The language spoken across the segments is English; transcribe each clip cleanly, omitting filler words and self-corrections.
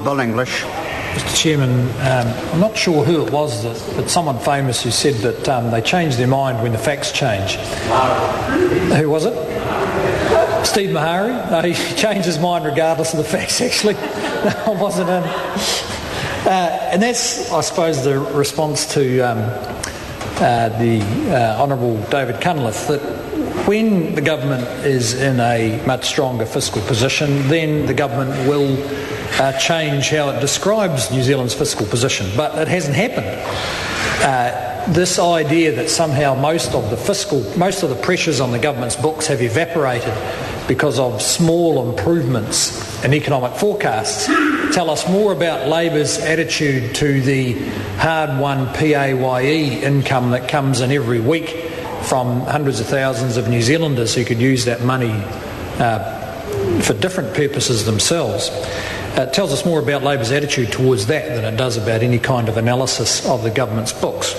Bill English. Mr. Chairman, I'm not sure who it was, but someone famous who said that they change their mind when the facts change. Who was it? Steve Mahari? No, he changed his mind regardless of the facts, actually. No, it wasn't him. And that's, I suppose, the response to the Honourable David Cunliffe, that when the government is in a much stronger fiscal position, then the government will change how it describes New Zealand's fiscal position. But it hasn't happened. This idea that somehow most of the pressures on the government's books have evaporated because of small improvements in economic forecasts tell us more about Labor's attitude to the hard-won PAYE income that comes in every week from hundreds of thousands of New Zealanders who could use that money for different purposes themselves. It tells us more about Labor's attitude towards that than it does about any kind of analysis of the government's books.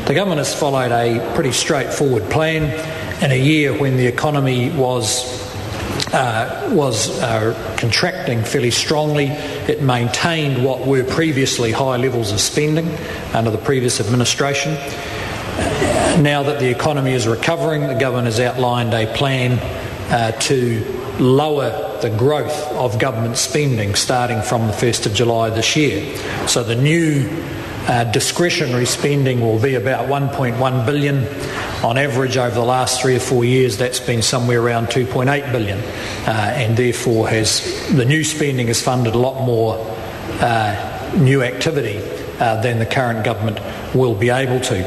The government has followed a pretty straightforward plan in a year when the economy was contracting fairly strongly. It maintained what were previously high levels of spending under the previous administration. Now that the economy is recovering, the government has outlined a plan to lower the growth of government spending starting from the 1st of July this year. So the new discretionary spending will be about $1.1 billion. On average over the last 3 or 4 years that's been somewhere around $2.8 billion, and therefore the new spending has funded a lot more new activity than the current government will be able to.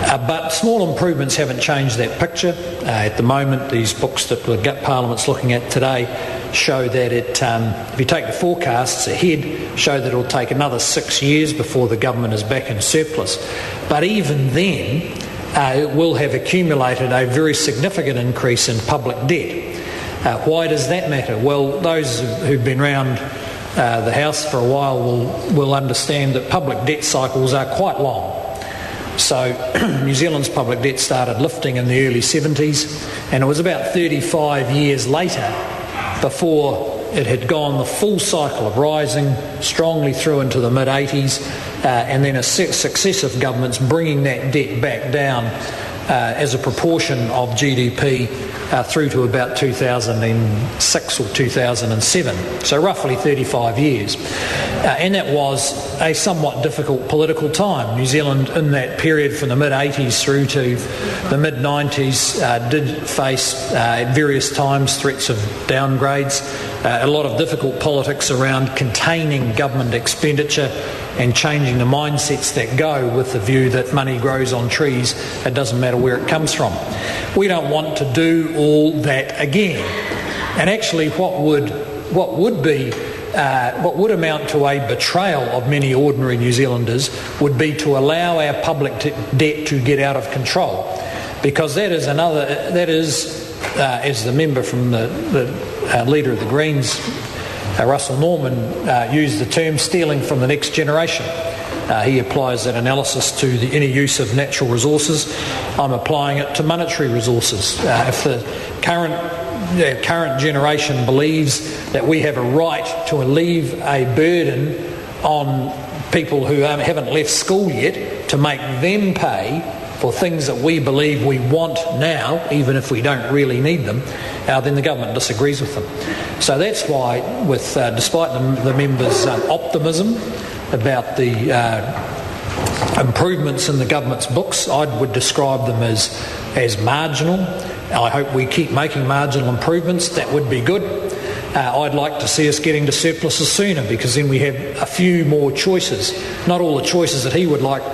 But small improvements haven't changed that picture. At the moment, these books that the Parliament's looking at today show that if you take the forecasts ahead, show that it'll take another 6 years before the government is back in surplus. But even then, it will have accumulated a very significant increase in public debt. Why does that matter? Well, those who've been around the House for a while will understand that public debt cycles are quite long. So New Zealand's public debt started lifting in the early 70s, and it was about 35 years later before it had gone the full cycle of rising strongly through into the mid-80s, and then successive governments bringing that debt back down as a proportion of GDP through to about 2006 or 2007, so roughly 35 years. And that was a somewhat difficult political time. New Zealand in that period from the mid-80s through to the mid-90s did face at various times threats of downgrades, a lot of difficult politics around containing government expenditure and changing the mindsets that go with the view that money grows on trees, it doesn't matter where it comes from. We don't want to do all that again. And actually what would amount to a betrayal of many ordinary New Zealanders would be to allow our public debt to get out of control, because that is, as the member from the leader of the Greens, Russell Norman, used the term stealing from the next generation. He applies that analysis to any use of natural resources. I'm applying it to monetary resources. If the current generation believes that we have a right to leave a burden on people who haven't left school yet to make them pay for things that we believe we want now, even if we don't really need them, then the government disagrees with them. So that's why, despite the members' optimism about the improvements in the government's books, I would describe them as marginal. I hope we keep making marginal improvements. That would be good. I'd like to see us getting to surpluses sooner, because then we have a few more choices. Not all the choices that he would like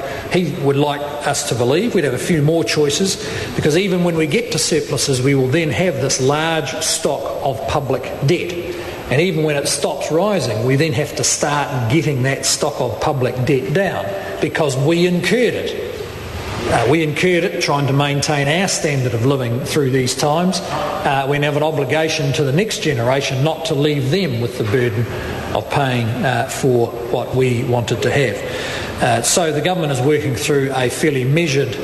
us to believe. We'd have a few more choices, because even when we get to surpluses, we will then have this large stock of public debt. And even when it stops rising, we then have to start getting that stock of public debt down, because we incurred it. We incurred it trying to maintain our standard of living through these times. We have an obligation to the next generation not to leave them with the burden of paying for what we wanted to have. So the government is working through a fairly measured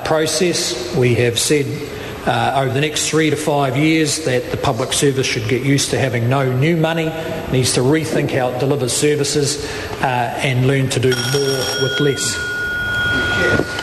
process. We have said over the next 3 to 5 years that the public service should get used to having no new money, needs to rethink how it delivers services and learn to do more with less.